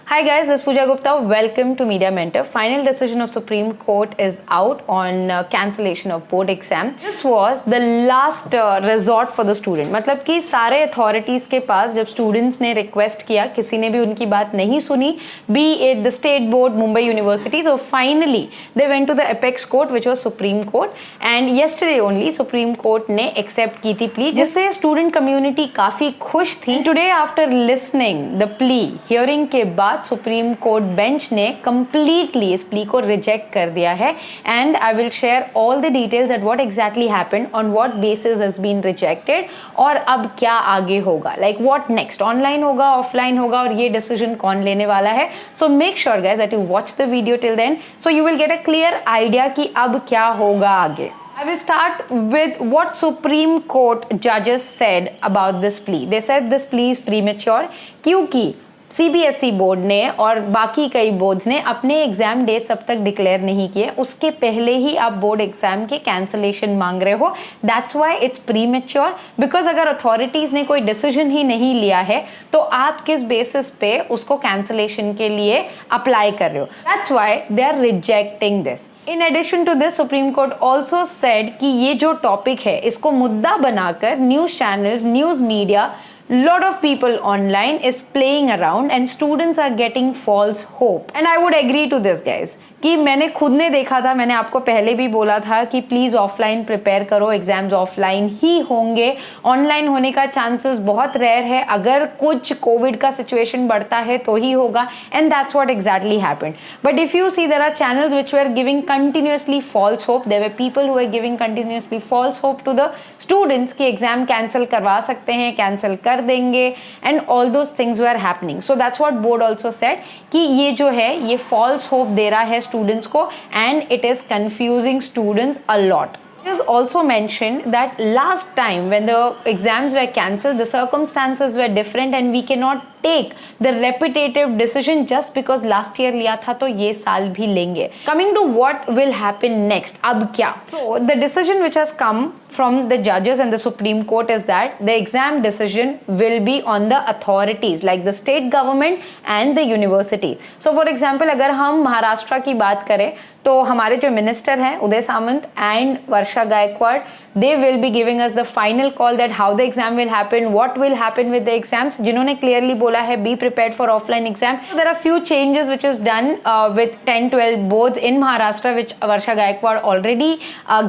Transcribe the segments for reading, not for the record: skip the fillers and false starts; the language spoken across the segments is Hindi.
Hi guys, this is Pooja Gupta. Welcome to Media Mentor. Final decision of Supreme Court is out on cancellation of board exam. This was the last resort for the student. मतलब कि सारे authorities के पास जब students ने request किया, किसी ने भी उनकी बात नहीं सुनी, be it the state board, Mumbai University, so finally they went to the apex court which was Supreme Court and yesterday only Supreme Court ने accept की थी plea जिससे student community काफी खुश थी. Today after listening the plea, hearing के बाद सुप्रीम कोर्ट बेंच ने कंप्लीटली इस प्ली को रिजेक्ट कर दिया है and I will share all the details at what exactly happened on what basis has been rejected और अब क्या आगे होगा, लाइक व्हाट नेक्स्ट, ऑनलाइन होगा, ऑफलाइन होगा और ये डिसीजन कौन लेने वाला है. So make sure guys that you watch the video till then so you will get a clear idea कि अब क्या होगा आगे. I will start with what Supreme Court judges said about this plea. They said this plea is premature क्योंकि CBSE बोर्ड ने और बाकी कई बोर्ड्स ने अपने एग्जाम डेट्स अब तक डिक्लेयर नहीं किए, उसके पहले ही आप बोर्ड एग्जाम के कैंसलेशन मांग रहे हो. That's why it's premature because अगर अथॉरिटीज ने कोई डिसीजन ही नहीं लिया है तो आप किस बेसिस पे उसको कैंसलेशन के लिए अप्लाई कर रहे हो. That's why they are rejecting this. In addition to this supreme court also said कि ये जो टॉपिक है इसको मुद्दा बनाकर news channels, news media, lot of people online is playing around and students are getting false hope and I would agree to this guys कि मैंने खुद ने देखा था, मैंने आपको पहले भी बोला था कि प्लीज ऑफलाइन प्रिपेयर करो, एग्जाम्स ऑफलाइन ही होंगे, ऑनलाइन होने का चांसेस बहुत रेयर है, अगर कुछ कोविड का सिचुएशन बढ़ता है तो ही होगा and that's what exactly happened. But if you see there are channels which were giving continuously false hope, there were people who were giving continuously false hope to the students कि एग्जाम कैंसिल करवा सकते हैं, कैंसिल कर देंगे and all those things were happening. So that's what board also said कि ये जो है ये फॉल्स होप दे रहा है students को and it is confusing students a lot. It is also mentioned that last time when the exams were cancelled, the circumstances were different and we cannot take the repetitive decision just because last year लिया था तो ये साल भी लेंगे. Coming to what will happen next, अब क्या? So the decision which has come from the judges and the Supreme Court is that the exam decision will be on the authorities like the state government and the university. So for example अगर हम महाराष्ट्र की बात करें तो हमारे जो मिनिस्टर हैं Uday Samant and Varsha Gaikwad, they will be giving us the final call that how the exam will happen, what will happen with the exams. जिन्होंने clearly बोला है be prepared for offline exam. There are few changes which is done with 10-12 boards in Maharashtra which Varsha Gaikwad already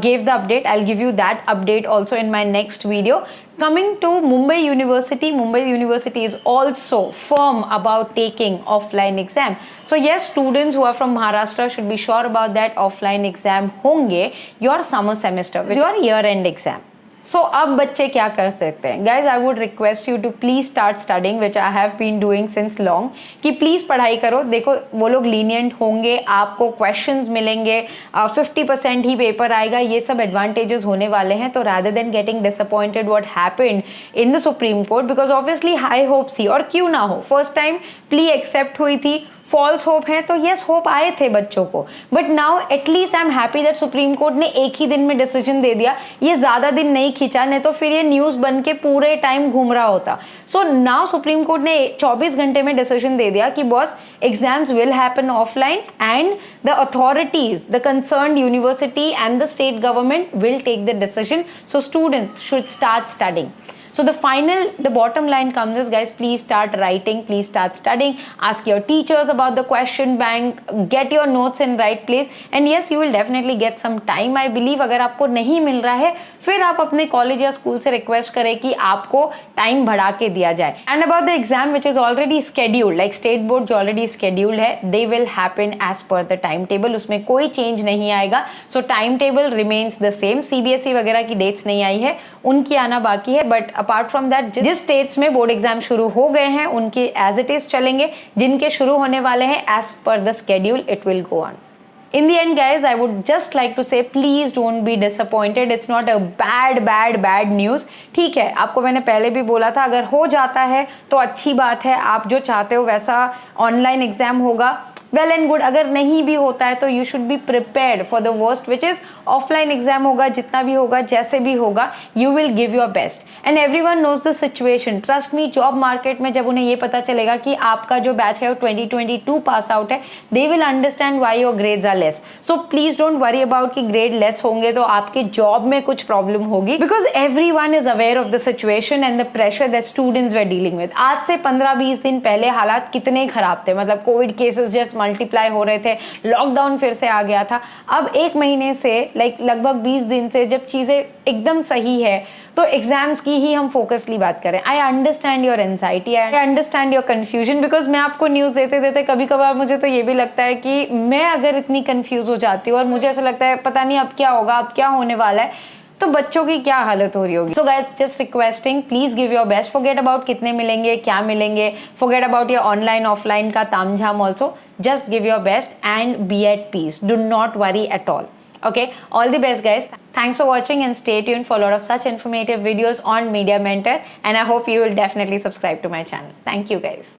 gave the update. I'll give you that update also in my next video. Coming to Mumbai University is also firm about taking offline exam. So yes, students who are from Maharashtra should be sure about that offline exam होंगे your summer semester with your year-end exam. So अब बच्चे क्या कर सकते हैं? Guys, I would request you to please start studying, which I have been doing since long. कि प्लीज पढ़ाई करो. देखो वो लोग lenient होंगे, आपको questions मिलेंगे, 50% ही पेपर आएगा, ये सब advantages होने वाले हैं. तो rather than getting disappointed what happened in the Supreme Court, because obviously high hopes थी और क्यों ना हो, first time plea accept हुई थी, फॉल्स होप है तो यस होप आए थे बच्चों को, but now at least I am happy that supreme court ने एक ही दिन में डिसीजन दे दिया. ये ज्यादा दिन नहीं खींचा, नहीं तो फिर ये न्यूज बन के पूरे टाइम घूम रहा होता. सो नाउ सुप्रीम कोर्ट ने 24 घंटे में डिसीजन दे दिया कि boss exams will happen offline and the authorities, the concerned university and the state government will take the decision. So students should start studying. So the bottom line comes is guys, please start writing, please start studying, ask your teachers about the question bank, get your notes in right place and yes, you will definitely get some time. I believe अगर आपको नहीं मिल रहा है फिर आप अपने कॉलेज या स्कूल से रिक्वेस्ट करें कि आपको टाइम बढ़ा के दिया जाए. And about the exam which is already scheduled, like state board जो ऑलरेडी स्केड्यूल्ड है, they will happen as per the time table, उसमें कोई चेंज नहीं आएगा. So time table remains the same. CBSE वगैरह की डेट्स नहीं आई है, उनकी आना बाकी है, बट अपार्ट फ्रॉम दैट जिस स्टेट्स में बोर्ड एग्जाम शुरू हो गए हैं उनके एज इट इज चलेंगे, जिनके शुरू होने वाले हैं as per the schedule it will go on. In the end guys, I would just like to say please don't be disappointed. It's not a bad news. ठीक है, आपको मैंने पहले भी बोला था अगर हो जाता है तो अच्छी बात है, आप जो चाहते हो वैसा ऑनलाइन एग्जाम होगा. वेल एंड गुड, अगर नहीं भी होता है तो you should be prepared for the worst, which is offline exam होगा, जितना भी होगा, जैसे भी होगा, you will give your best and everyone knows the situation. Trust me, job market में जब उन्हें ये पता चलेगा कि आपका जो बैच है वो 2022 पास आउट है, they will understand why your grades are less. So please don't worry about कि ग्रेड लेस होंगे तो आपके जॉब में कुछ प्रॉब्लम होगी, because everyone is aware of the situation and the pressure that students were dealing with. आज से 15-20 दिन पहले हालात कितने खराब थे, मतलब कोविड केसेस जस्ट मल्टीप्लाई हो रहे थे, लॉकडाउन फिर से आ गया था। अब एक महीने से लगभग 20 दिन से जब चीजें एकदम सही है तो एग्जाम्स की ही हम फोकसली बात करें। I understand your anxiety, I understand your confusion, because मैं आपको न्यूज़ देते देते कभी कभार मुझे तो ये भी लगता है कि मैं अगर इतनी कंफ्यूज हो जाती हूँ और मुझे ऐसा लगता है पता नहीं अब क्या होगा, अब क्या होने वाला है, तो बच्चों की क्या हालत हो रही होगी। So guys, just requesting, please give your best. Forget about कितने मिलेंगे, क्या मिलेंगे, forget about your online offline का तामझाम also, just give your best and be at peace, do not worry at all. Okay, all the best guys. Thanks for watching and stay tuned for a lot of such informative videos on Media Mentor, and I hope you will definitely subscribe to my channel. Thank you guys.